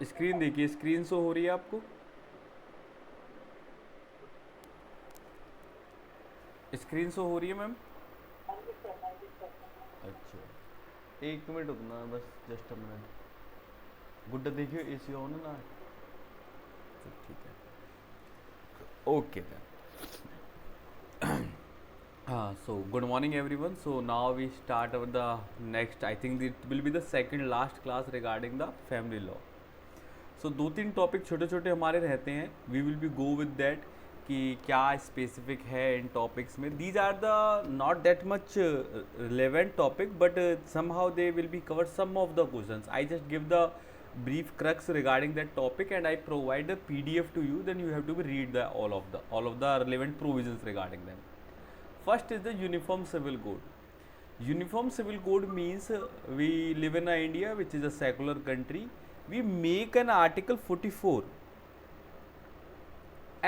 Screen देखिए, screen show हो रही है आपको? स्क्रीन शो हो रही है मैम? अच्छा, एक मिनट रुकना बस, जस्ट अ मिनट। गुड्डा देखियो एसी ऑन है ना? तो ठीक है, okay then. So good morning everyone. So now we start with the next, I think it will be the second last class regarding the family law. So दो तीन topic छोटे छोटे हमारे रहते हैं, we will be go with that कि क्या specific है इन टॉपिक्स में. These are the not that much relevant topic, but some how they will be cover some of the questions. I just give the brief crux regarding that topic and I provide a PDF to you, then you have to read the all of the relevant provisions regarding them. First is the Uniform Civil Code. Uniform Civil Code means we live in India, which is a secular country. We make an Article 44,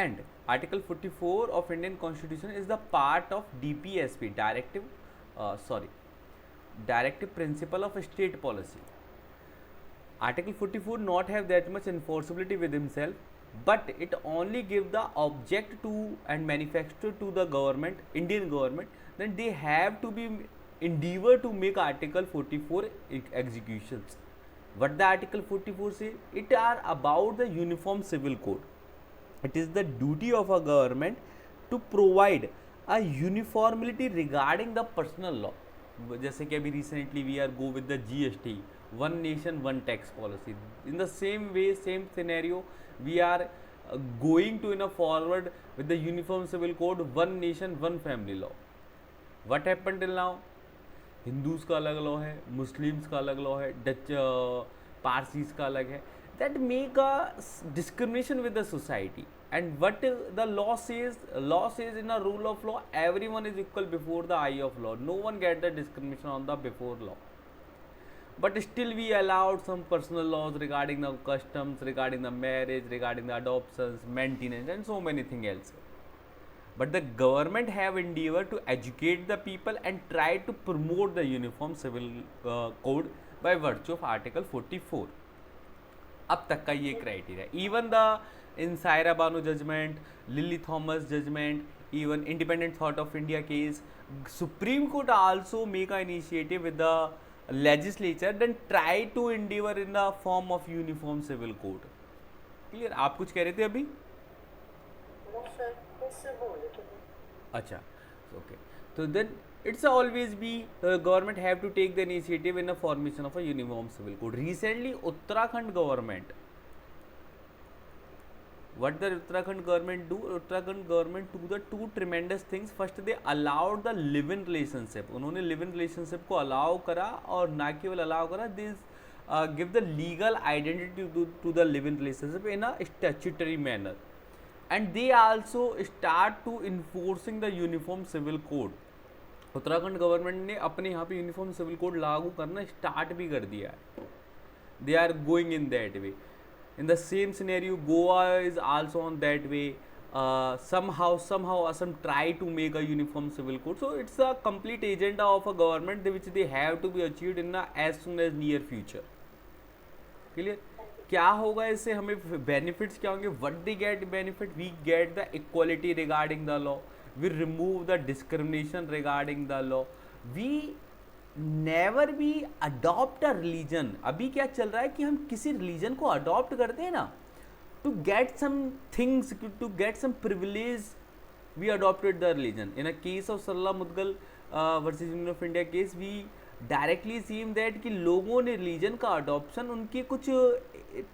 and Article 44 of Indian Constitution is the part of DPSP, Directive Principle of State Policy. Article 44 not have that much enforceability with himself, but it only give the object to and manifesto to the government, Indian government, then they have to be endeavor to make Article 44 executions. What the Article 44 say? It are about the Uniform Civil Code. It is the duty of a government to provide a uniformity regarding the personal law. जैसे कि अभी recently we are go with the GST, one nation one tax policy. In the same way, same scenario, we are going to in a forward with the uniform civil code, one nation one family law. What happened till now? Hindus का अलग law है, Muslims का अलग law है, Dutch Parsis का अलग है. That make a discrimination with the society. And what the law says in a rule of law, every one is equal before the eye of law. No one get the discrimination on the before law. But still we allowed some personal laws regarding the customs, regarding the marriage, regarding the adoptions, maintenance, and so many things else. But the government have endeavor to educate the people and try to promote the uniform civil code by virtue of Article 44. अब तक का ये criteria. Even the in Saira Bano judgement, Lily Thomas judgement, even independent thought of India case, Supreme Court also make an initiative with the legislature, then try to endeavor in the form of uniform civil code. Clear? आप कुछ कह रहे थे अभी? अच्छा, okay. So then it's always be government have to take the initiative in the formation of a uniform civil code. Recently Uttarakhand government, what the Uttarakhand government do? Uttarakhand government do the two tremendous things. First they allowed the live-in relationship. उन्होंने live-in relationship को allow करा, और ना केवल allow करा, this give the legal identity to the live-in relationship in a statutory manner. And they also start to enforcing the uniform civil code. Uttarakhand government ने अपने यहाँ पे यूनिफॉर्म सिविल कोड लागू करना स्टार्ट भी कर दिया है. They are going in that way. In the same scenario, Goa is also on that way. Somehow Assam try to make a uniform civil code. So it's a complete agenda of a government which they have to be achieved in the as soon as near future. Clear? क्या होगा इससे, हमें benefits क्या होंगे? What they get benefit? We get the equality regarding the law. We remove the discrimination regarding the law. We never be adopt a religion. अभी क्या चल रहा है कि हम किसी रिलीजन को अडॉप्ट करते हैं ना, to get some things, to get some privilege, we adopted the religion. In a case of Sarla Mudgal versus union of India case, we directly seem that कि लोगों ने रिलीजन का अडॉप्शन उनके कुछ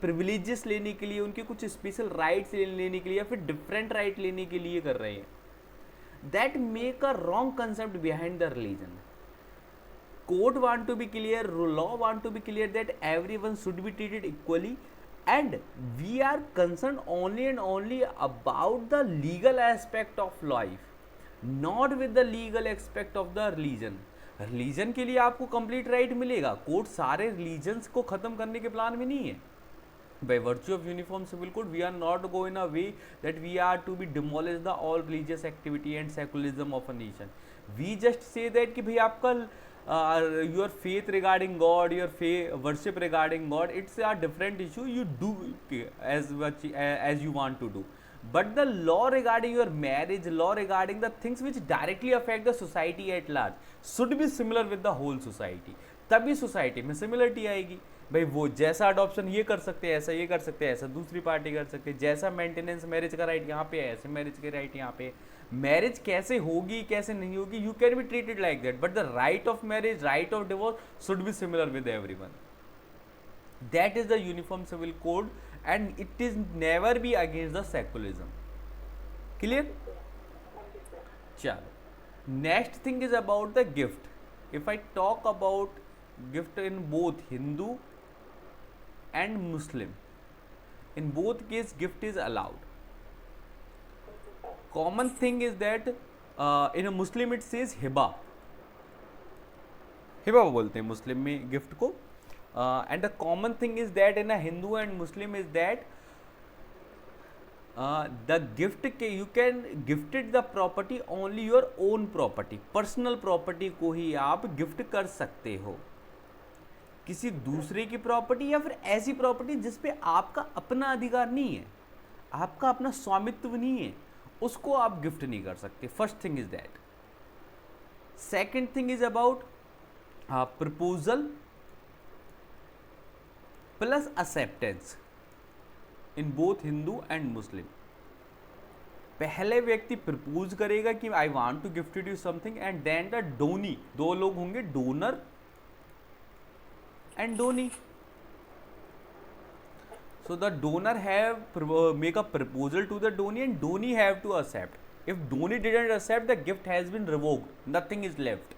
प्रिविलेजेस लेने के लिए, उनके कुछ स्पेशल राइट्स लेने के लिए, या फिर डिफरेंट राइट लेने के लिए कर रहे हैं. That make a wrong concept behind the religion. Court want to be clear, law want to be clear that everyone should be treated equally, and we are concerned only and only about the legal aspect of life, not with the legal aspect of the religion. Religion के लिए आपको complete right मिलेगा. Court सारे religions को ख़त्म करने के plan में नहीं है. By virtue of uniform civil code, we are not go in a way that we are to be demolish the all religious activity and secularism of a nation. We just say that कि भाई आपका your faith regarding God, your worship regarding God, it's a different issue. You do as much as you want to do. But the law regarding your marriage, law regarding the things which directly affect the society at large, should be similar with the whole society. तभी society में similarity आएगी. भाई वो जैसा adoption ये कर सकते हैं, ऐसा ये कर सकते हैं, ऐसा दूसरी पार्टी कर सकते हैं, जैसा मेंटेनेंस मैरिज का राइट यहाँ पे है, ऐसे मैरिज के राइट यहाँ पे. मैरिज कैसे होगी कैसे नहीं होगी, you can be treated like that, but the right of marriage, right of divorce should be similar with everyone. That is the uniform civil code and it is never be against the secularism. Clear? चलो, next thing is about the gift. If I talk about gift in both Hindu and Muslim, in both case gift is allowed. Common thing is that in a Muslim it says hiba. Hiba बोलते हैं मुस्लिम में gift को. And the common thing is that in a Hindu and Muslim is that the gift you can gifted the property only your own property, personal property को ही आप gift कर सकते हो. किसी दूसरे की प्रॉपर्टी या फिर ऐसी प्रॉपर्टी जिस पे आपका अपना अधिकार नहीं है, आपका अपना स्वामित्व नहीं है, उसको आप गिफ्ट नहीं कर सकते. First thing is that. Second thing is about proposal plus acceptance in both Hindu and Muslim. पहले व्यक्ति प्रपोज करेगा कि I want to gift you something, and then the donee, दो लोग होंगे, donor and donee. So the donor have make a proposal to the donee and donee have to accept. If donee didn't accept, the gift has been revoked, nothing is left,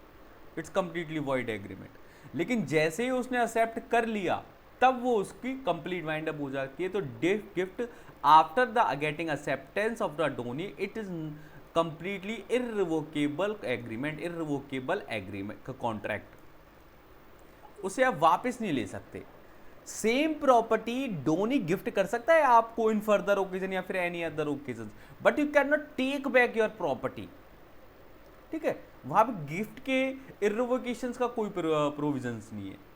it's completely void agreement. लेकिन जैसे ही उसने accept कर लिया तब वो उसकी complete wind up हो जाती है. तो gift after the getting acceptance of the Downey, it is completely irrevocable agreement, irrevocable agreement contract. उसे आप वापस नहीं ले सकते. सेम प्रॉपर्टी डोनी गिफ्ट कर सकता है आपको इन फर्दर ओकेजन या फिर any other occasion, but you can not take back your property. ठीक है, वहां पे गिफ्ट के इररिवोकेशंस का कोई प्रोविजंस नहीं है.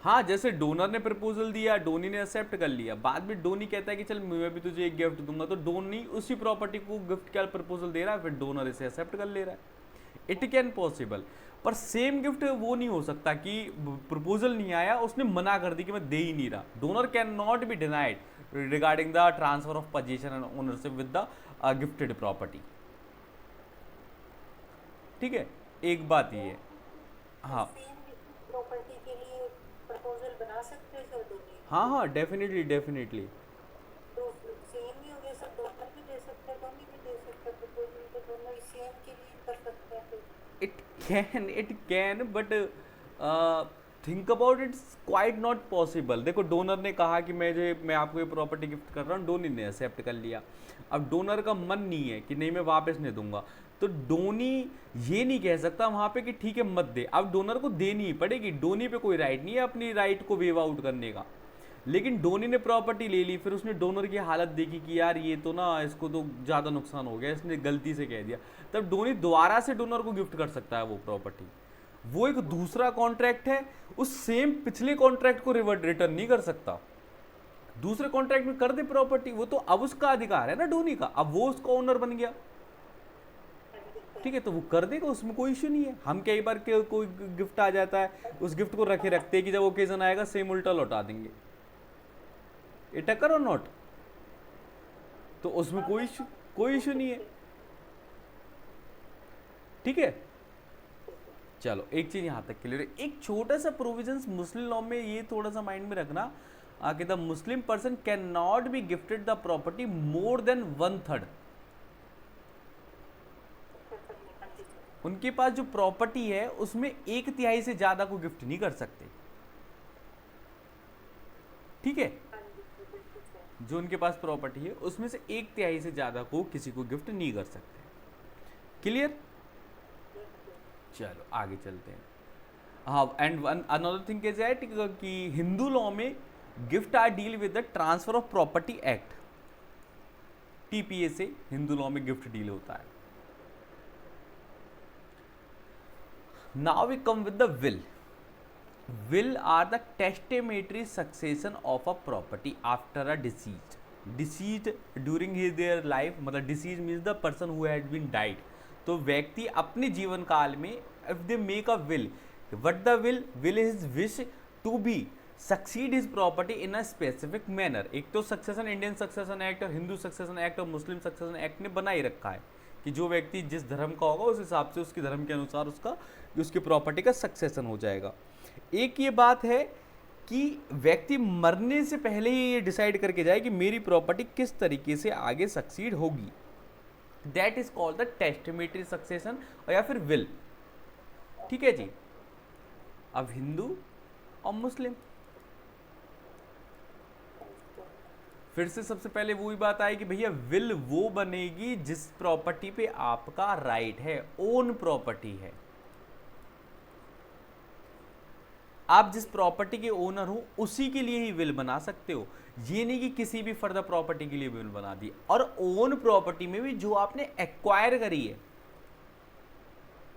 हाँ, जैसे डोनर ने प्रपोजल दिया, डोनी ने एक्सेप्ट कर लिया, बाद में डोनी कहता है कि चल मैं भी तुझे एक गिफ्ट दूंगा, तो डोनी उसी प्रॉपर्टी को गिफ्ट का प्रपोजल दे रहा है, फिर डोनर इसे एक्सेप्ट कर ले रहा है. इट कैन पॉसिबल, पर सेम गिफ्ट वो नहीं हो सकता कि प्रपोजल नहीं आया, उसने मना कर दी कि मैं दे ही नहीं रहा. Donor can not be denied regarding the transfer of position and ownership with the gifted property. ठीक है, एक बात ये है. हाँ हाँ हाँ, definitely definitely. It can but think about it's quite not possible. देखो, डोनर ने कहा कि मैं आपको ये प्रॉपर्टी गिफ्ट कर रहा हूँ, डोनी ने एक्सेप्ट कर लिया. अब डोनर का मन नहीं है कि नहीं मैं वापस नहीं दूंगा, तो डोनी ये नहीं कह सकता वहां पे कि ठीक है मत दे. अब डोनर को देनी ही पड़ेगी, डोनी पे कोई राइट नहीं है अपनी राइट को वेव आउट करने का. लेकिन डोनी ने प्रॉपर्टी ले ली, फिर उसने डोनर की हालत देखी कि यार ये तो ना, इसको तो ज़्यादा नुकसान हो गया, इसने गलती से कह दिया, तब डोनी दोबारा से डोनर को गिफ्ट कर सकता है वो प्रॉपर्टी. वो एक दूसरा कॉन्ट्रैक्ट है, उस सेम पिछले कॉन्ट्रैक्ट को रिटर्न नहीं कर सकता. दूसरे कॉन्ट्रैक्ट में कर दे प्रॉपर्टी, वो तो अब उसका अधिकार है ना डोनी का, अब वो उसका ओनर बन गया. ठीक है, तो वो कर देगा, उसमें कोई इश्यू नहीं है. हम कई बार कोई गिफ्ट आ जाता है, उस गिफ्ट को रखते हैं कि जब ओकेजन आएगा सेम उल्टा लौटा देंगे. इट अकर और नॉट, तो उसमें कोई इशू नहीं है. ठीक है, चलो एक चीज यहां तक क्लियर है. एक छोटा सा प्रोविजंस मुस्लिम लॉ में, ये थोड़ा सा माइंड में रखना कि the Muslim person can not be gifted the property more than 1/3. उनके पास जो प्रॉपर्टी है उसमें 1/3 से ज्यादा को गिफ्ट नहीं कर सकते. ठीक है, जो उनके पास प्रॉपर्टी है उसमें से 1/3 से ज्यादा को किसी को गिफ्ट नहीं कर सकते. क्लियर? चलो आगे चलते हैं. हाँ, and another thing is that कि हिंदू लॉ में gift are deal with the transfer of property act. TPA से हिंदू लॉ में गिफ्ट डील होता है। Now we come with the will are the testamentary succession of a property after a decease during their life, मतलब decease means the person who had been died. तो व्यक्ति अपने जीवन काल में if they make a will, what the will is wish to be succeed his property in a specific manner. एक तो succession, Indian succession act और Hindu succession act और मुस्लिम सक्सेशन एक्ट ने बना ही रखा है कि जो व्यक्ति जिस धर्म का होगा उस हिसाब से उसके धर्म के अनुसार उसकी प्रॉपर्टी का सक्सेशन हो जाएगा। एक ये बात है कि व्यक्ति मरने से पहले ही ये डिसाइड करके जाए कि मेरी प्रॉपर्टी किस तरीके से आगे सक्सीड होगी, that is called the testamentary succession या फिर विल। ठीक है जी। अब हिंदू और मुस्लिम, फिर से सबसे पहले वही बात आई कि भैया विल वो बनेगी जिस प्रॉपर्टी पे आपका राइट है, ओन प्रॉपर्टी है। आप जिस प्रॉपर्टी के ओनर हो उसी के लिए ही विल बना सकते हो, ये नहीं कि किसी भी फर्दर प्रॉपर्टी के लिए विल बना दी। और ओन प्रॉपर्टी में भी जो आपने एक्वायर करी है,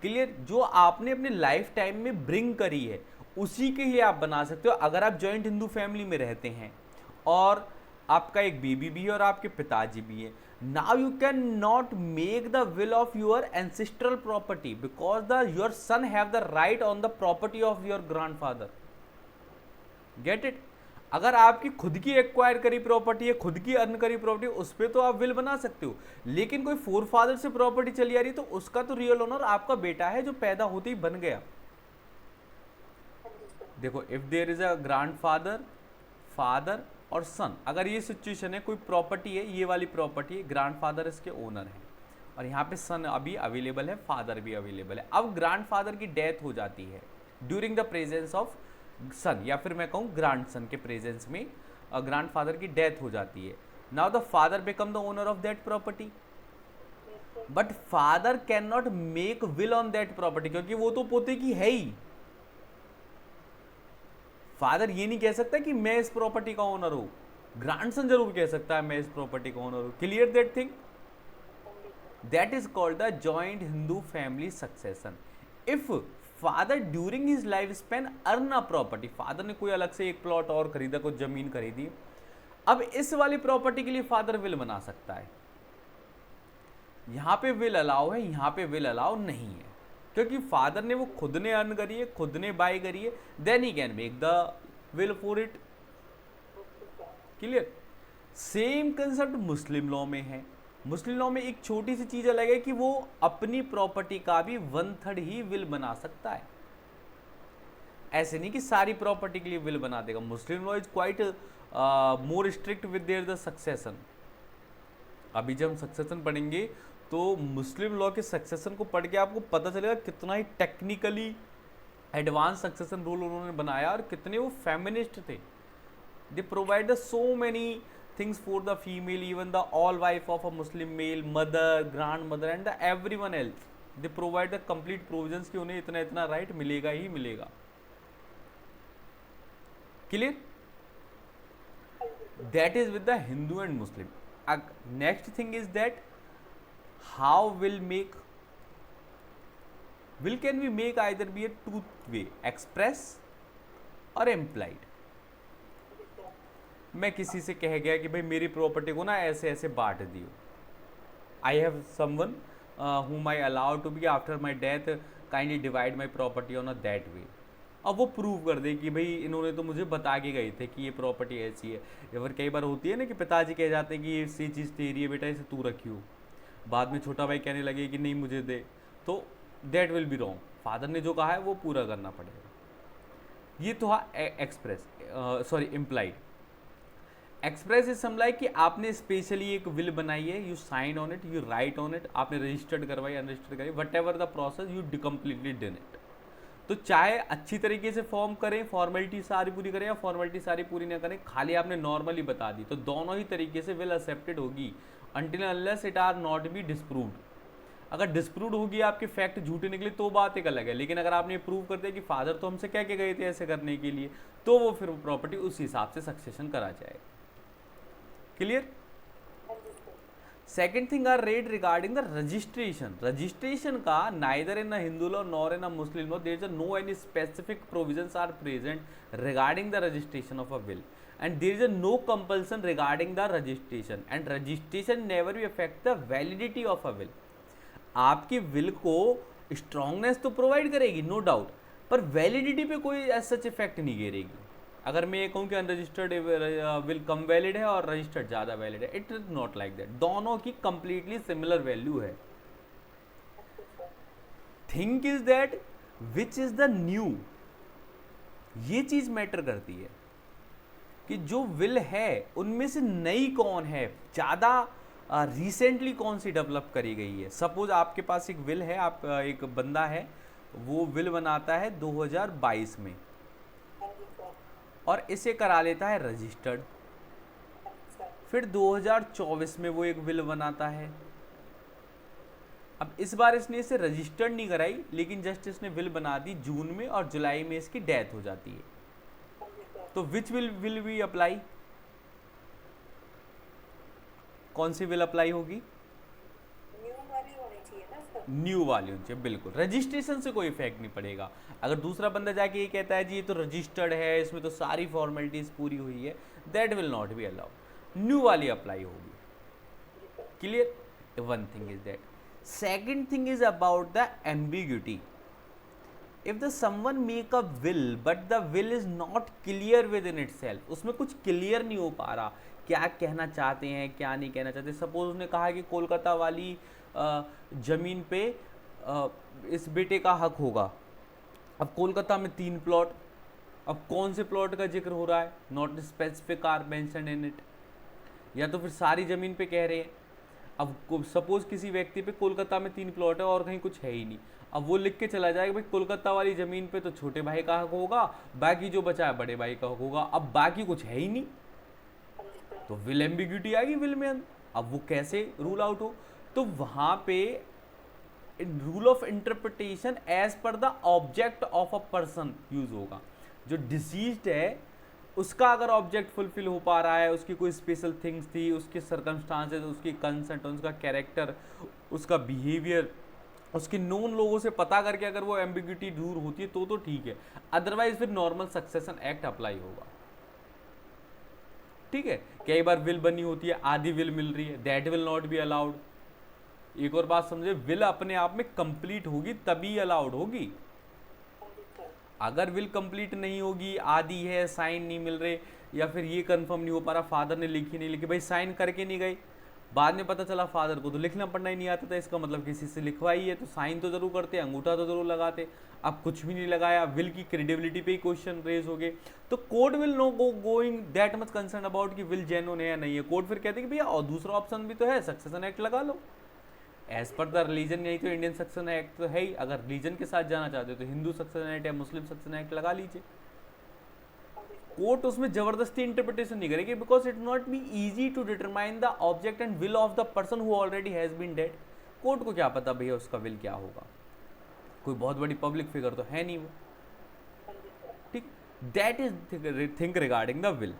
क्लियर, जो आपने अपने लाइफ टाइम में ब्रिंग करी है उसी के ही आप बना सकते हो। अगर आप जॉइंट हिंदू फैमिली में रहते हैं और आपका एक बेबी भी है और आपके पिताजी भी है, now you can not make the will of your ancestral property because the your son have the right on the property of your grandfather. Get it? अगर आपकी खुद की एक्वायर करी प्रॉपर्टी है, खुद की अर्न करी प्रॉपर्टी, उस पर तो आप विल बना सकते हो, लेकिन कोई फोर फादर से प्रॉपर्टी चली आ रही तो उसका तो रियल ओनर आपका बेटा है जो पैदा होते ही बन गया। देखो, if there is a grandfather, father और सन, अगर ये सिचुएशन है, कोई प्रॉपर्टी है, ये वाली प्रॉपर्टी है, ग्रैंडफादर इसके ओनर है और यहाँ पे सन अभी अवेलेबल है, फादर भी अवेलेबल है। अब ग्रैंडफादर की डेथ हो जाती है ड्यूरिंग द प्रेजेंस ऑफ सन, या फिर मैं कहूँ ग्रैंड सन के प्रेजेंस में ग्रैंडफादर की डेथ हो जाती है। Now the father become the owner of that property, but father can not make will on that property, क्योंकि वो तो पोते की है ही। फादर ये नहीं कह सकता कि मैं इस प्रॉपर्टी का ओनर हूं, ग्रैंडसन जरूर कह सकता है मैं इस प्रॉपर्टी का ओनर हूं। Clear that thing? That is called the joint Hindu family succession. If father during his life span earn a property, father ने कोई अलग से एक प्लॉट और खरीदा, कुछ जमीन खरीदी, अब इस वाली प्रॉपर्टी के लिए फादर विल बना सकता है। यहां पे विल अलाउ है, यहां पे विल अलाउ नहीं है, क्योंकि फादर ने वो खुद ने अर्न करी है, खुद ने बाय करी है, then he can make the will for it. Clear? Same concept Muslim law में है। मुस्लिम लॉ में एक छोटी सी चीज अलग है कि वो अपनी प्रॉपर्टी का भी 1/3 ही विल बना सकता है। ऐसे नहीं कि सारी प्रॉपर्टी के लिए विल बना देगा। मुस्लिम law is quite more strict with their the succession. अभी जब हम सक्सेशन पढ़ेंगे तो मुस्लिम लॉ के सक्सेशन को पढ़ के आपको पता चलेगा कितना ही टेक्निकली एडवांस सक्सेशन रूल उन्होंने बनाया और कितने वो फेमिनिस्ट थे। They provide the so many things for the female, even the all wife of a Muslim male, mother, grand mother and the everyone else. They provide the complete provisions कि उन्हें इतना इतना राइट मिलेगा ही मिलेगा। Clear? That is with the Hindu and Muslim. Next thing is that how will can we make either be a two way, express और implied। मैं किसी से कह गया कि भाई मेरी प्रॉपर्टी को ना ऐसे ऐसे बांट दियो, I have someone whom I allow to be after my death kindly divide my property on a that way। अब वो प्रूव कर दे कि भाई इन्होंने तो मुझे बता के गए थे कि ये प्रॉपर्टी ऐसी है। या फिर कई बार होती है ना कि पिताजी कह जाते हैं कि ये चीज़ तेरी है बेटा, इसे तू रखी हो, बाद में छोटा भाई कहने लगे कि नहीं मुझे दे, तो that will be wrong. Father ने जो कहा है वो पूरा करना पड़ेगा। ये तो express, sorry implied. Express is समझाए कि आपने स्पेशली एक विल बनाई है, you sign on it, you write on it, आपने रजिस्टर्ड करवाई, अनरजिस्टर्ड करवाई, whatever the process you completely done it. तो चाहे अच्छी तरीके से फॉर्म करें, फॉर्मेलिटी सारी पूरी करें, या फॉर्मेलिटी सारी पूरी ना करें, खाली आपने नॉर्मली बता दी, तो दोनों ही तरीके से विल एक्सेप्टेड होगी until unless it are not be disproved। अगर डिस्प्रूव होगी, आपके फैक्ट झूठे निकले तो बात एक अलग है, लेकिन अगर आपने प्रूव कर दिया कि फादर तो हमसे कह के गए थे ऐसे करने के लिए, तो वो फिर प्रॉपर्टी उस हिसाब से सक्सेशन करा जाएगा। Clear? Second thing are read regarding the registration. Registration का neither in Hindu law nor in Muslim law there is no any specific provisions are present regarding the registration of a will, and there is a no compulsion regarding the registration, and registration never will affect the validity of a will। आपकी will को strongness तो provide करेगी no doubt, पर validity पे कोई as such effect नहीं गिरेगी। अगर मैं ये कहूँ कि अनरजिस्टर्ड विल कम वैलिड है और रजिस्टर्ड ज़्यादा वैलिड है, it is not like that, दोनों की कंप्लीटली सिमिलर वैल्यू है। Think is that which is the new, ये चीज मैटर करती है कि जो विल है उनमें से नई कौन है, ज़्यादा रिसेंटली कौन सी डेवलप करी गई है। सपोज आपके पास एक विल है, आप एक बंदा है वो विल बनाता है 2022 में और इसे करा लेता है रजिस्टर्ड, फिर 2024 में वो एक विल बनाता है। अब इस बार इसने इसे रजिस्टर्ड नहीं कराई, लेकिन जस्ट इसने विल बना दी जून में और जुलाई में इसकी डेथ हो जाती है, तो विच विल वी अप्लाई, कौन सी विल अप्लाई होगी? न्यू वाली होनी चाहिए, बिल्कुल। रजिस्ट्रेशन से कोई इफेक्ट नहीं पड़ेगा। अगर दूसरा बंदा जाके ये कहता है जी ये तो रजिस्टर्ड है, इसमें तो सारी फॉर्मेलिटीज पूरी हुई है, that will not be allowed, new वाली अप्लाई होगी। Clear? One thing is that. Second thing is about the ambiguity. If the someone make a will but the will is not clear with in itself, उसमें कुछ clear नहीं हो पा रहा, क्या कहना चाहते हैं क्या नहीं कहना चाहते। सपोज उसने कहा कि कोलकाता वाली जमीन पे इस बेटे का हक होगा। अब कोलकाता में 3 प्लॉट, अब कौन से प्लॉट का जिक्र हो रहा है, not specific are mentioned in it, या तो फिर सारी जमीन पे कह रहे हैं। अब सपोज किसी व्यक्ति पे कोलकाता में 3 प्लॉट है और कहीं कुछ है ही नहीं, अब वो लिख के चला जाएगा भाई कोलकाता वाली जमीन पे तो छोटे भाई का हक होगा, बाकी जो बचा है बड़े भाई का हक होगा। अब बाकी कुछ है ही नहीं, तो विल एम्बिग्यूटी आ गई विल में। अब वो कैसे रूल आउट हो, तो वहां पे rule of interpretation as per the object of a person use होगा। जो डिसीज्ड है उसका अगर ऑब्जेक्ट फुलफिल हो पा रहा है, उसकी कोई स्पेशल थिंग्स थी, उसके सर्कमस्टांसेस, उसकी कंसेंट, उसका कैरेक्टर, उसका बिहेवियर, उसके नोन लोगों से पता करके अगर वो एम्बिग्यूटी दूर होती है तो ठीक है, अदरवाइज फिर नॉर्मल सक्सेशन एक्ट अप्लाई होगा। ठीक है, कई बार विल बनी होती है, आधी विल मिल रही है, that will not be allowed. एक और बात समझे, विल अपने आप में कंप्लीट होगी तभी अलाउड होगी। अगर विल कंप्लीट नहीं होगी, आधी है, साइन नहीं मिल रहे, या फिर ये कंफर्म नहीं हो पा रहा, फादर ने लिखी नहीं लिखी, भाई साइन करके नहीं गए, बाद में पता चला फादर को तो लिखना पढ़ना ही नहीं आता था, इसका मतलब किसी से लिखवाई है, तो साइन तो जरूर करते, अंगूठा तो जरूर लगाते। अब कुछ भी नहीं लगाया, विल की क्रेडिबिलिटी पे ही क्वेश्चन रेज हो गए, तो court will no going that much concern about कि विल जेन्युइन है या नहीं है। कोर्ट फिर कहते कि भैया और दूसरा ऑप्शन भी तो है, सक्सेशन एक्ट लगा लो। एज पर द रिलीजन, यही तो इंडियन सक्सेशन एक्ट तो है ही। अगर रिलीजन के साथ जाना चाहते हो तो हिंदू सक्सेशन एक्ट या मुस्लिम सक्सेशन एक्ट लगा लीजिए। कोर्ट उसमें जबरदस्ती इंटरप्रिटेशन नहीं करेगी, because it not be easy to determine the object and will of the person who already has been dead. Court को क्या पता भैया उसका विल क्या होगा, कोई बहुत बड़ी पब्लिक फिगर तो है नहीं वो। ठीक, that is think regarding the will.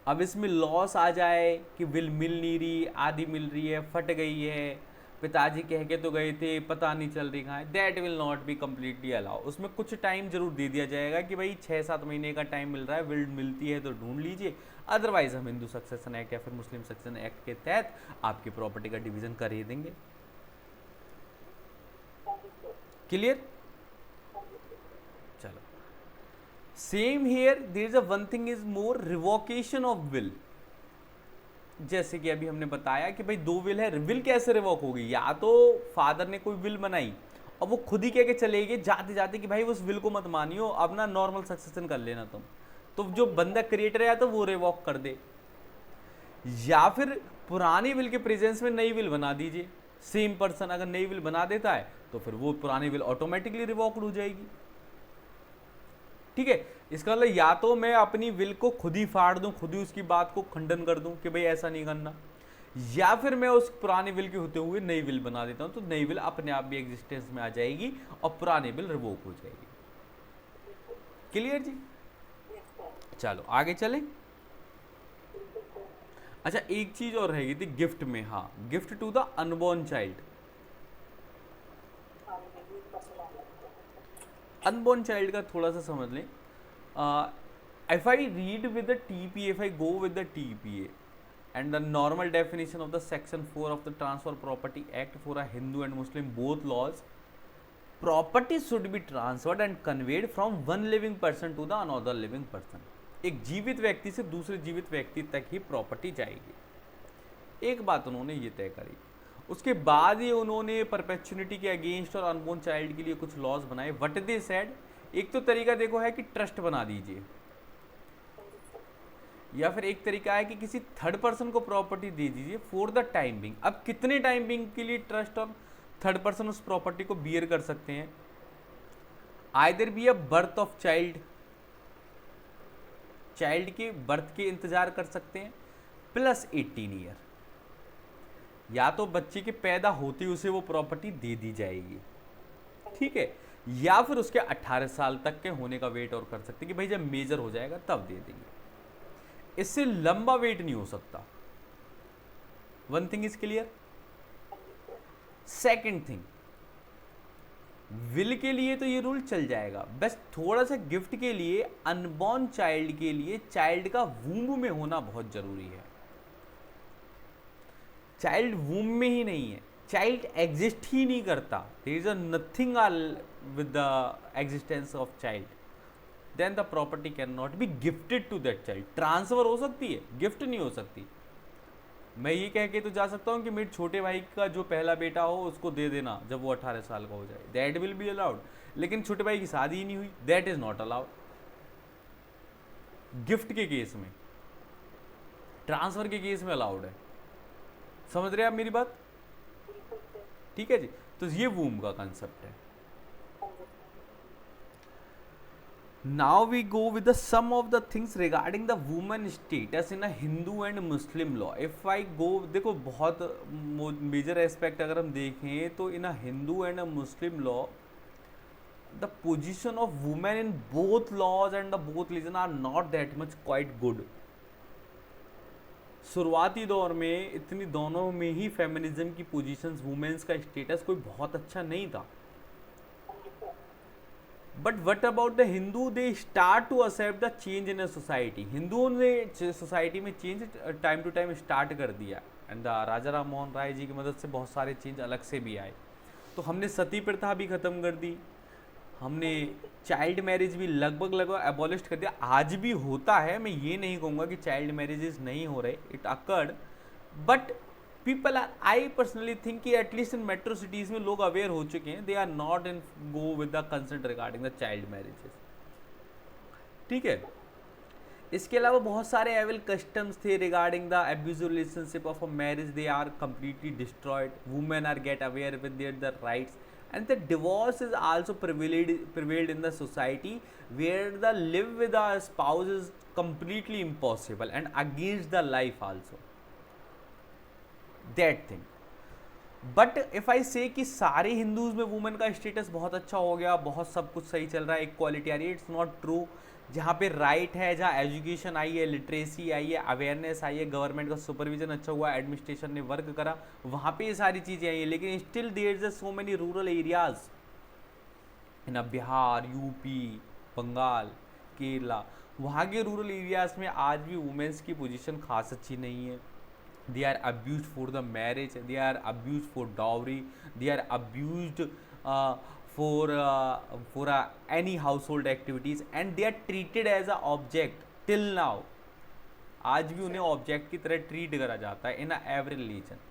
अब इसमें लॉस आ जाए कि विल मिल नहीं रही, आधी मिल रही है, फट गई है, पिताजी कह के तो गए थे, पता नहीं चल रही कहाँ है, that will not be completely allow. उसमें कुछ टाइम जरूर दे दिया जाएगा कि भाई 6-7 महीने का टाइम मिल रहा है, विल मिलती है तो ढूंढ लीजिए, अदरवाइज हम हिंदू सक्सेशन एक्ट या फिर मुस्लिम सक्सेशन एक्ट के तहत आपकी प्रॉपर्टी का डिवीजन कर ही देंगे। क्लियर? चलो, same here there is a one thing is more, revocation of will. जैसे कि अभी हमने बताया कि भाई 2 विल है, विल कैसे रिवोक होगी, या तो फादर ने कोई विल बनाई और वो खुद ही कह के चले गए जाते जाते कि भाई उस विल को मत मानियो, अब ना नॉर्मल सक्सेशन कर लेना तुम, तो जो बंदा क्रिएटर है तो वो रिवोक कर दे, या फिर पुरानी विल के प्रेजेंस में नई विल बना दीजिए। सेम पर्सन अगर नई विल बना देता है तो फिर वो पुरानी विल ऑटोमेटिकली रिवोक्ड हो जाएगी। ठीक है, इसका मतलब या तो मैं अपनी विल को खुद ही फाड़ दूं, खुद ही उसकी बात को खंडन कर दूं कि भाई ऐसा नहीं करना, या फिर मैं उस पुरानी विल के होते हुए नई विल बना देता हूं, तो नई विल अपने आप भी एग्जिस्टेंस में आ जाएगी और पुरानी विल रिवोक हो जाएगी। क्लियर जी? चलो आगे चलें। अच्छा एक चीज और रहेगी थी गिफ्ट में, हाँ, gift to the unborn child. Unborn child का थोड़ा सा समझ लें। If I read with the TPA, if I go with the TPA and the normal definition of the section 4 of the transfer property act for a Hindu and Muslim both laws, property should be transferred and conveyed from one living person to the another living person। एक जीवित व्यक्ति से दूसरे जीवित व्यक्ति तक ही property जाएगी। एक बात उन्होंने ये तय करी, उसके बाद ही उन्होंने परपेचुनिटी के अगेंस्ट और अनबोर्न चाइल्ड के लिए कुछ लॉज बनाए। व्हाट दे सेड, एक तो तरीका देखो है कि ट्रस्ट बना दीजिए, या फिर एक तरीका है कि किसी थर्ड पर्सन को प्रॉपर्टी दे दीजिए फॉर द टाइम बिंग। अब कितने टाइम बिंग के लिए ट्रस्ट और थर्ड पर्सन उस प्रॉपर्टी को बियर कर सकते हैं? Either be a birth of child, child के बर्थ के इंतजार कर सकते हैं, प्लस 18 ईयर, या तो बच्चे के पैदा होते ही उसे वो प्रॉपर्टी दे दी जाएगी, ठीक है, या फिर उसके 18 साल तक के होने का वेट और कर सकते हैं कि भाई जब मेजर हो जाएगा तब दे देंगे। इससे लंबा वेट नहीं हो सकता। One thing is clear. Second thing, will के लिए तो ये रूल चल जाएगा, बस थोड़ा सा गिफ्ट के लिए अनबॉर्न चाइल्ड के लिए चाइल्ड का वूम्ब में होना बहुत जरूरी है। चाइल्ड वूम्ब में ही नहीं है, चाइल्ड एग्जिस्ट ही नहीं करता, there is nothing with the existence of child, then the property can not be gifted to that child. Transfer हो सकती है, गिफ्ट नहीं हो सकती। मैं ये कह के तो जा सकता हूँ कि मेरे छोटे भाई का जो पहला बेटा हो उसको दे देना जब वो 18 साल का हो जाए, दैट विल बी अलाउड, लेकिन छोटे भाई की शादी ही नहीं हुई, that is not allowed gift के केस में। ट्रांसफर के केस में अलाउड है। समझ रहे हैं आप मेरी बात? ठीक है जी, तो ये वूम का कंसेप्ट है। Now we go with the some of the things regarding the woman status in a Hindu and Muslim law. If I go, देखो बहुत मेजर एस्पेक्ट अगर हम देखें तो in a Hindu and a Muslim law, the position of women in both laws and the both religion are not that much quite good. शुरुआती दौर में इतनी दोनों में ही फेमिनिज्म की पोजीशंस, वुमेन्स का स्टेटस कोई बहुत अच्छा नहीं था। But what about the Hindu, they start to accept the change in a society. हिंदुओं ने सोसाइटी में change time to time start कर दिया, एंड राजा राम मोहन राय जी की मदद से बहुत सारे चेंज अलग से भी आए। तो हमने सती प्रथा भी ख़त्म कर दी, हमने चाइल्ड मैरिज भी लगभग एबॉलिश कर दिया। आज भी होता है, मैं ये नहीं कहूँगा कि चाइल्ड मैरिजेस नहीं हो रहे, it occurred, but people are, I personally think कि एटलीस्ट इन मेट्रो सिटीज़ में लोग अवेयर हो चुके हैं, they are not in go with the consent regarding the child marriages, ठीक है। इसके अलावा बहुत सारे एविल कस्टम्स थे regarding the abusive relationship of a marriage, they are completely destroyed, women are get aware with their the rights, and the divorce is also prevailed in the society where the live with a spouse is completely impossible and against the life also, that thing। But if I से कि सारे Hindus में women का status बहुत अच्छा हो गया, बहुत सब कुछ सही चल रहा है, इक्वालिटी आ रही है, इट्स नॉट ट्रू। जहाँ पे राइट है, जहाँ एजुकेशन आई है, लिटरेसी आई है, अवेयरनेस आई है, गवर्नमेंट का सुपरविजन अच्छा हुआ, एडमिनिस्ट्रेशन ने वर्क करा, वहाँ पे ये सारी चीज़ें आई हैं, लेकिन still there is so many rural areas in Bihar, UP, Bengal, Kerala, वहाँ के रूरल एरियाज में आज भी वुमेन्स की पोजीशन खास अच्छी नहीं है। They are abused for the marriage, they are abused for dowry, they are abused for any household activities, and they are treated as a object till now। आज भी उन्हें ऑब्जेक्ट की तरह ट्रीट करा जाता है in a every religion।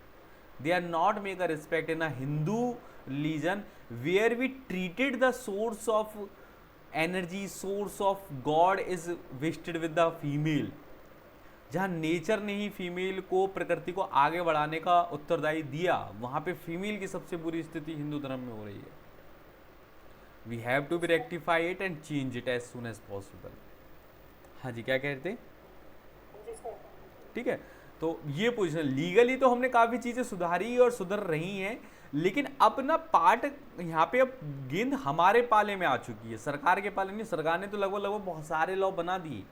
They are not make a respect in a Hindu religion where we treated the source of energy, source of God is vested with the female। जहाँ nature ने ही female को, प्रकृति को आगे बढ़ाने का उत्तरदायी दिया, वहाँ पे फीमेल की सबसे बुरी स्थिति हिंदू धर्म में हो रही है। We have to be rectify it and change it as soon as possible. हाँ जी, क्या कहते हैं? ठीक है, तो ये पोजीशन लीगली तो हमने काफ़ी चीज़ें सुधारी और सुधर रही हैं, लेकिन अब ना पार्ट यहाँ पे अब गेंद हमारे पाले में आ चुकी है, सरकार के पाले नहीं। सरकार ने तो लगभग बहुत सारे लॉ बना दिए,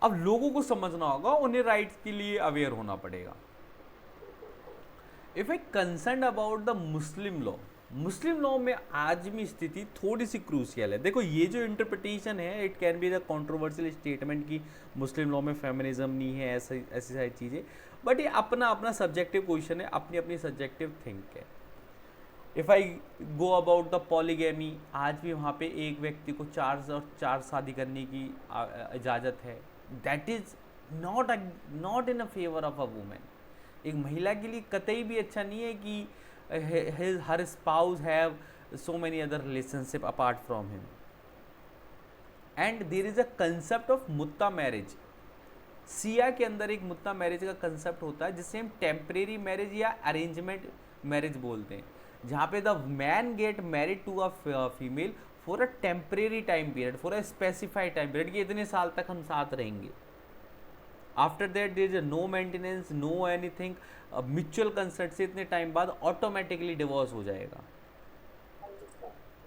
अब लोगों को समझना होगा, उन्हें राइट्स के लिए अवेयर होना पड़ेगा। If I concern about the Muslim law में आज भी स्थिति थोड़ी सी क्रूशियल है। देखो ये जो इंटरप्रिटेशन है, it can be the controversial statement कि मुस्लिम लॉ में फेमिनिज्म नहीं है, ऐसी सारी चीज़ें, बट ये अपना अपना सब्जेक्टिव क्वेश्चन है, अपनी अपनी सब्जेक्टिव थिंक है। If I go about the polygamy, आज भी वहाँ पे एक व्यक्ति को चार शादी करने की इजाज़त है। That is not in a favour of a women. एक महिला के लिए कतई भी अच्छा नहीं है कि हर spouse have so many other relationship apart from him. And there is a concept of मुत्ता मैरिज। सिया के अंदर एक मुत्ता मैरिज का कंसेप्ट होता है, जिसे हम टेम्परेरी मैरिज या अरेंजमेंट मैरिज बोलते हैं, जहाँ पे the man get married to a female for a temporary time period, for a specified time period, कि इतने साल तक हम साथ रहेंगे। After that there is no maintenance, no anything, mutual consent से इतने टाइम बाद ऑटोमेटिकली डिवोर्स हो जाएगा।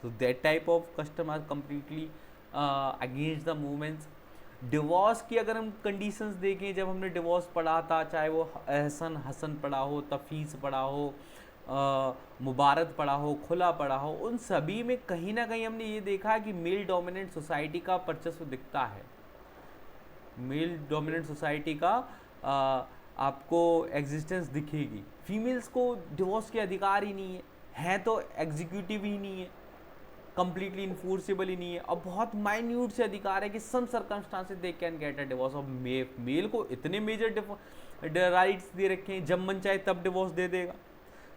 तो that type of custom are completely against the movements. Divorce की अगर हम कंडीशंस देखें, जब हमने डिवोर्स पढ़ा था, चाहे वो एहसन हसन पढ़ा हो, तफीज़ पढ़ा हो, मुबारक पढ़ा हो, खुला पढ़ा हो, उन सभी में कहीं ना कहीं हमने ये देखा है कि मेल डोमिनेंट सोसाइटी का वर्चस्व दिखता है। मेल डोमिनेंट सोसाइटी का आपको एग्जिस्टेंस दिखेगी। फीमेल्स को डिवोर्स के अधिकार ही नहीं है तो एग्जीक्यूटिव ही नहीं है, कंप्लीटली इन्फोर्सेबल ही नहीं है, और बहुत माइन्यूट से अधिकार है कि some circumstances they can get a divorce. और मेल को इतने मेजर राइट्स दे रखे हैं, जब मन चाहे तब डिवोर्स दे देगा,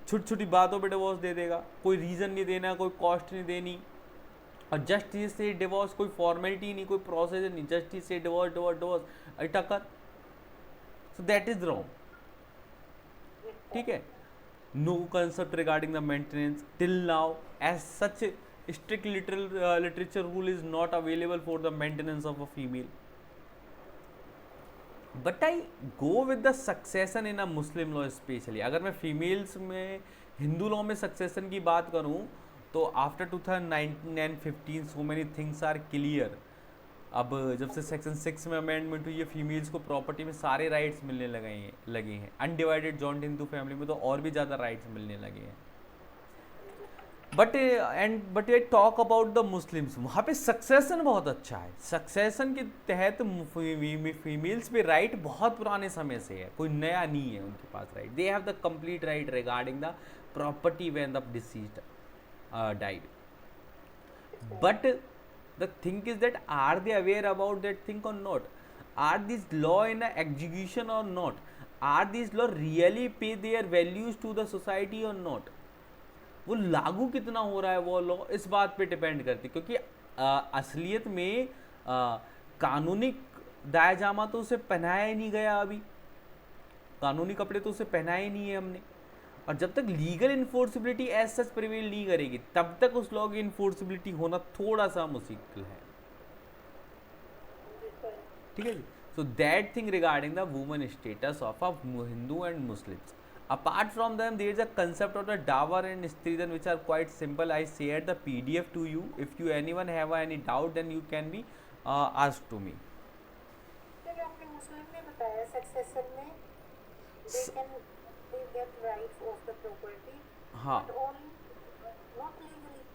छोटी छोटी बातों पे डिवोर्स दे देगा, कोई रीज़न नहीं देना, कोई कॉस्ट नहीं देनी, और जस्टिस से डिवोर्स कोई फॉर्मेलिटी नहीं, कोई प्रोसेस नहीं, जस्टिस से डिवोर्स डिवोर्स डिवोर्स अटकर। सो दैट इज रॉन्ग, ठीक है। No concept regarding the maintenance till now, as such strict literature rule is not available for the maintenance of a female. But I go with the succession in a Muslim law especially. अगर मैं females में Hindu law में succession की बात करूं, तो after 2019 and 15 so many things are clear. अब जब से सेक्शन 6 में अमेंडमेंट हुई है, फीमेल्स को प्रॉपर्टी में सारे राइट्स मिलने लगे हैं। अनडिवाइडेड जॉइंट हिंदू फैमिली में तो और भी ज़्यादा राइट्स मिलने लगे हैं। But I talk about the Muslims, वहाँ पे सक्सेशन बहुत अच्छा है। सक्सेशन के तहत फीमेल्स पे राइट बहुत पुराने समय से है, कोई नया नहीं है उनके पास right. They have the complete right regarding the property when the deceased died. But the thing is that are they aware about that thing और not? Are this law in execution और not? Are this law really pay their values to the society और not? वो लागू कितना हो रहा है वो लॉ, इस बात पे डिपेंड करती है। क्योंकि असलियत में कानूनी दायजामा तो उसे पहनाया ही नहीं गया, अभी कानूनी कपड़े तो उसे पहनाए ही नहीं है हमने। और जब तक legal enforceability as such prevail नहीं करेगी, तब तक उस लॉ की इन्फोर्सिबिलिटी होना थोड़ा सा मुश्किल है, ठीक है जी। So that thing regarding the woman status of a Hindu and Muslims. Apart from them, there is a concept of the Davar and Stridan which are quite simple. I shared the PDF to you. If you anyone have any doubt, then you can be asked to me. आपने मुस्लिम में बताया succession में they get rights of the property, हाँ, but not legally.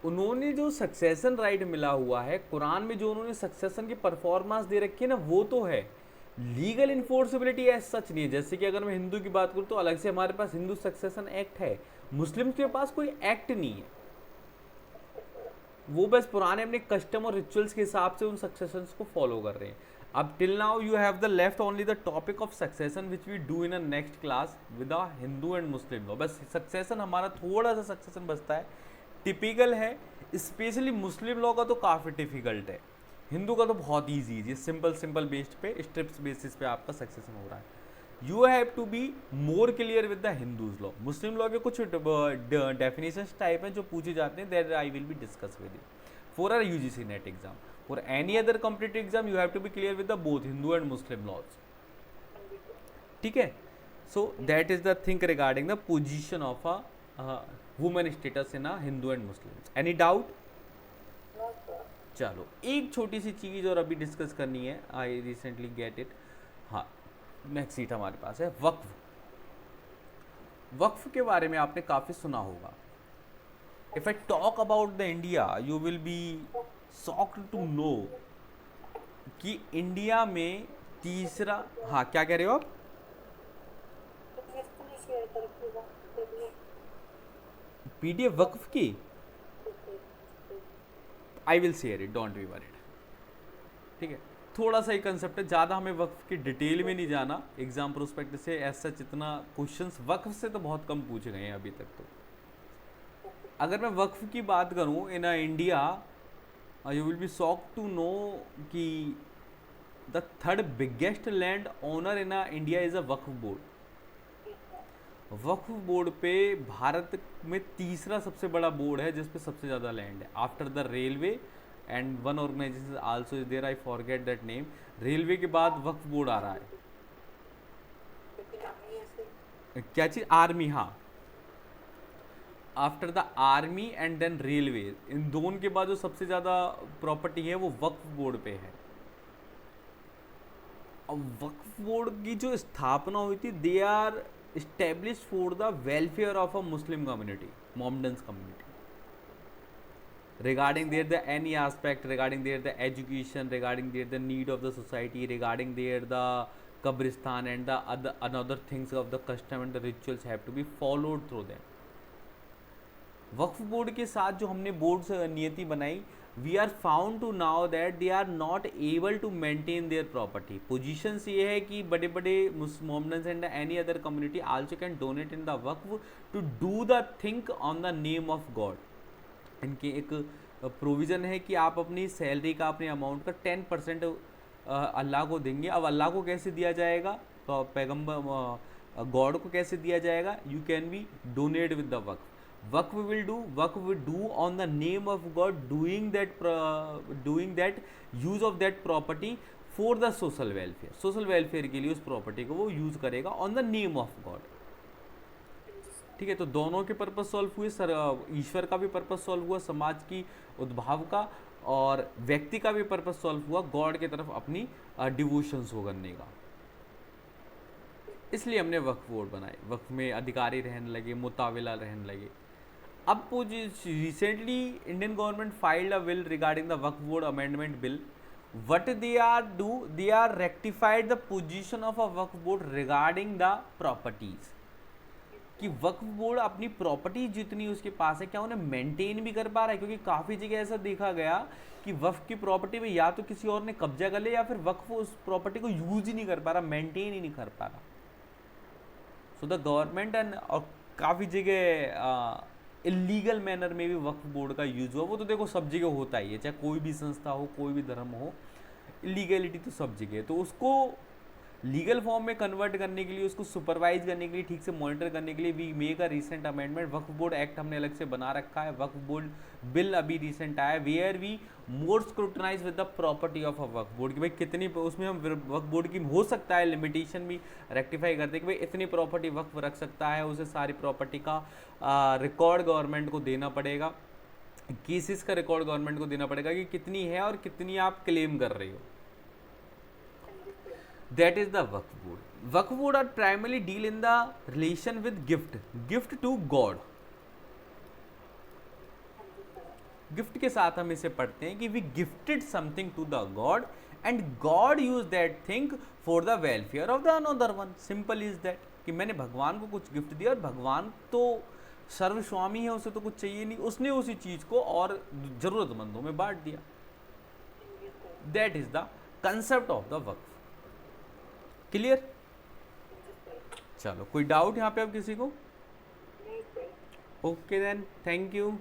उन्होंने जो succession right मिला हुआ है, कुरान में जो उन्होंने सक्सेशन की परफॉर्मेंस दे रखी है ना, वो तो है। लीगल इन्फोर्सिबिलिटी एज सच नहीं है। जैसे कि अगर मैं हिंदू की बात करूँ तो अलग से हमारे पास हिंदू सक्सेशन एक्ट है, मुस्लिम्स के पास कोई एक्ट नहीं है। वो बस पुराने अपने कस्टम और रिचुअल्स के हिसाब से उन सक्सेशंस को फॉलो कर रहे हैं। अब till now you have the left only the topic of succession which we do in a next class with a Hindu and Muslim law. बस सक्सेशन हमारा थोड़ा सा सक्सेशन बचता है, टिपिकल है। स्पेशली मुस्लिम लॉ का तो काफ़ी डिफिकल्ट है, हिंदू का तो बहुत ईजी है, सिंपल बेस्ड पे स्टेप्स बेसिस पे आपका सक्सेशन हो रहा है। You have to be more clear with the Hindus law. Muslim law के कुछ डेफिनेशन टाइप हैं जो पूछे जाते हैं, that I will be discuss with you for our UGC NET exam. For any other competitive exam you have to be clear with the both Hindu and Muslim laws, ठीक है। So that is the thing regarding the position of a women status in a Hindu and Muslim. Any doubt? चलो एक छोटी सी चीज़ और अभी discuss करनी है, I recently get it. हाँ, नेक्स्ट सीट हमारे पास है वक्फ। वक्फ के बारे में आपने काफ़ी सुना होगा। If I talk about the India you will be shocked to know कि इंडिया में तीसरा, हाँ क्या कह रहे हो आप? पीडीएफ तो नहीं शेयर कर रखिएगा देखिए। पीडीएफ वक्फ की I will share it, don't be worried. ठीक है, थोड़ा सा ही कंसेप्ट है, ज़्यादा हमें वक्फ की डिटेल में नहीं जाना। एग्जाम प्रोस्पेक्ट से ऐसा जितना क्वेश्चंस वक्फ से तो बहुत कम पूछे गए हैं अभी तक। तो अगर मैं वक्फ की बात करूं in India, you will be shock to know कि the third biggest land owner in India is a Waqf board. वक्फ बोर्ड पे भारत में तीसरा सबसे बड़ा बोर्ड है जिसपे सबसे ज़्यादा लैंड है, after the railway and one organisation also is there, I forget that name. Railway के बाद वक्फ बोर्ड आ रहा है। लेकिन अभी ऐसे क्या चीज़? आर्मी, हाँ। After the army and then railway, इन दोनों के बाद जो सबसे ज़्यादा प्रॉपर्टी है वो वक्फ बोर्ड पे है। अब वक्फ बोर्ड की जो स्थापना हुई थी, they are established for the welfare of a Muslim community, Mohammedans community, regarding their the any aspect, regarding their the education, regarding their the need of the society, regarding their the kabristan and the other another things of the custom and the rituals have to be followed through them. वक्फ board के साथ जो हमने board से नियति बनाई, we are found to now that they are not able to maintain their property. Positions ये है कि बड़े बड़े Mohammedans and any other community also can donate in the वक्फ to do the think on the name of God. इनके एक provision है कि आप अपनी सैलरी का, अपने अमाउंट का 10% अल्लाह को देंगे। अब अल्लाह को कैसे दिया जाएगा, तो पैगम्बर गॉड को कैसे दिया जाएगा? You can B donate with the Waqf. Work we will do on the name of God, doing that use of that property for the social welfare। social welfare के लिए उस प्रॉपर्टी को वो यूज करेगा on the name of God। ठीक है, तो दोनों के पर्पज सॉल्व हुए, ईश्वर का भी पर्पज सॉल्व हुआ, समाज की उद्भाव का, और व्यक्ति का भी पर्पज सॉल्व हुआ, गॉड की तरफ अपनी डिवोशन शो करने का। इसलिए हमने वक्फ बोर्ड बनाए। वक्फ में अधिकारी रहने लगे, मुताविला रहने लगे। अब recently Indian government filed a bill regarding the Waqf board amendment bill. What they are rectified the position of a Waqf board regarding the properties, कि वक्फ बोर्ड अपनी प्रॉपर्टी जितनी उसके पास है क्या उन्हें मेंटेन भी कर पा रहा है। क्योंकि काफ़ी जगह ऐसा देखा गया कि वक्फ की प्रॉपर्टी में या तो किसी और ने कब्जा कर लिया या फिर वक्फ उस प्रॉपर्टी को यूज ही नहीं कर पा रहा, मेंटेन ही नहीं कर पा रहा। सो द गवर्नमेंट एंड, और काफ़ी जगह इलीगल मैनर में भी वक्फ बोर्ड का यूज हुआ। वो तो देखो सब जगह होता ही है, चाहे कोई भी संस्था हो, कोई भी धर्म हो, इलीगलिटी तो सब जगह है। तो उसको लीगल फॉर्म में कन्वर्ट करने के लिए, उसको सुपरवाइज करने के लिए, ठीक से मॉनिटर करने के लिए we make a recent amendment. Waqf board act हमने अलग से बना रखा है, वक्फ बोर्ड बिल अभी रिसेंट आया, where we more scrutinise with the property of a Waqf board, कि भाई कितनी, उसमें हम वक्फ बोर्ड की हो सकता है लिमिटेशन भी रेक्टिफाई करते हैं कि भाई इतनी प्रॉपर्टी वक्फ रख सकता है, उसे सारी प्रॉपर्टी का रिकॉर्ड गवर्नमेंट को देना पड़ेगा, केसेस का रिकॉर्ड गवर्नमेंट को देना पड़ेगा कि कितनी है और कितनी आप क्लेम कर रहे हो। That is the Waqf Board. Waqf Board are primarily deal in the relation with gift to God. Gift के साथ हम इसे पढ़ते हैं कि we gifted something to the God and God use that thing for the welfare of the another one. Simple is that, कि मैंने भगवान को कुछ गिफ्ट दिया और भगवान तो सर्वस्वामी है, उसे तो कुछ चाहिए नहीं, उसने उसी चीज को और जरूरतमंदों में बांट दिया। That is the concept of the Waqf. Clear? चलो, कोई डाउट यहाँ पे अब किसी को? Okay then, thank you.